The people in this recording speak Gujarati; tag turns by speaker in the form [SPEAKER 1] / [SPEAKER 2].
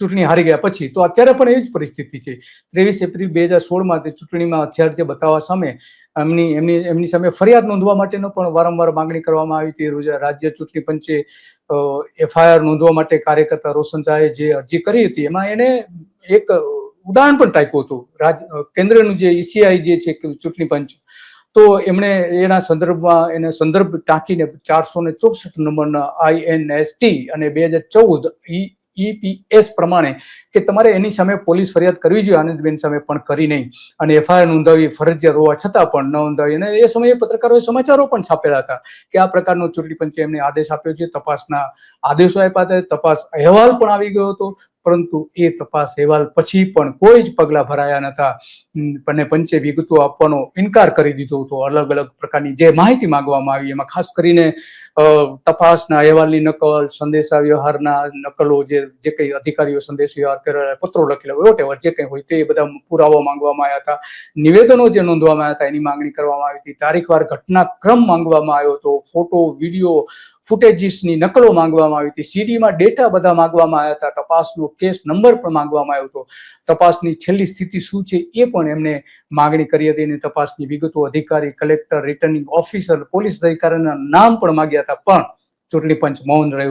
[SPEAKER 1] ચૂંટણી હારી ગયા પછી. તો અત્યારે પણ એવી જ પરિસ્થિતિ છે. 23 એપ્રિલ 2016 તે ચૂંટણીમાં હથિયાર જે બતાવવા સામે એમની સામે ફરિયાદ નોંધવા માટેનો પણ વારંવાર માંગણી કરવામાં આવી હતી. રાજ્ય ચૂંટણી પંચે FIR નોંધવા માટે કાર્યકર્તા રોશન શાહે જે અરજી કરી હતી એમાં એને એક ઉદાહરણ પણ ટાંક્યું હતું. કેન્દ્રનું જે ECI જે છે ચૂંટણી પંચ, તો એમણે એના સંદર્ભમાં એને સંદર્ભ ટાંકીને 464 નંબરના INST અને 2014 EPS પ્રમાણે કે તમારે એની સામે પોલીસ ફરિયાદ કરવી જોઈએ, આનંદબેન સામે, પણ કરી નહીં. અને FIR નોંધાવી ફરજિયાત હોવા છતાં પણ ન નોંધાવી. અને એ સમયે પત્રકારોએ સમાચારો પણ છાપેલા હતા કે આ પ્રકારનો ચૂંટણી પંચે એમને આદેશ આપ્યો છે. તપાસના આદેશો આપ્યા હતા, તપાસ અહેવાલ પણ આવી ગયો હતો, પરંતુ એ તપાસ અહેવાલ પછી પણ કોઈ જ પગલા ભરાયા નતા. અને પંચે વિગતો આપવાનો ઇનકાર કરી દીધો હતો. અલગ અલગ પ્રકારની જે માહિતી માંગવામાં આવી એમાં ખાસ કરીને તપાસના અહેવાલની નકલ, સંદેશા વ્યવહારના નકલો, જે કઈ અધિકારીઓ સંદેશ વ્યવહાર કરેલા, પત્રો લખેલા, વોટેવર જે કઈ હોય તે બધા પુરાવા માંગવામાં આવ્યા હતા. નિવેદનો જે નોંધવામાં આવ્યા હતા એની માંગણી કરવામાં આવી હતી. તારીખવાર ઘટનાક્રમ માંગવામાં આવ્યો હતો. ફોટો, વિડીયો ફૂટેજીસની નકલો માંગવામાં આવી હતી. CD માં ડેટા બધા માંગવામાં આવ્યા હતા. તપાસનો કેસ નંબર પણ માંગવામાં આવ્યો હતો. તપાસની છેલ્લી સ્થિતિ શું છે એ પણ એમને માંગણી કરી હતી. અને તપાસની વિગતો અધિકારી, કલેક્ટર, રિટર્નિંગ ઓફિસર, પોલીસ અધિકારીના નામ પણ માંગ્યા હતા. પણ ચૂંટણી પંચ મૌન રહ્યું.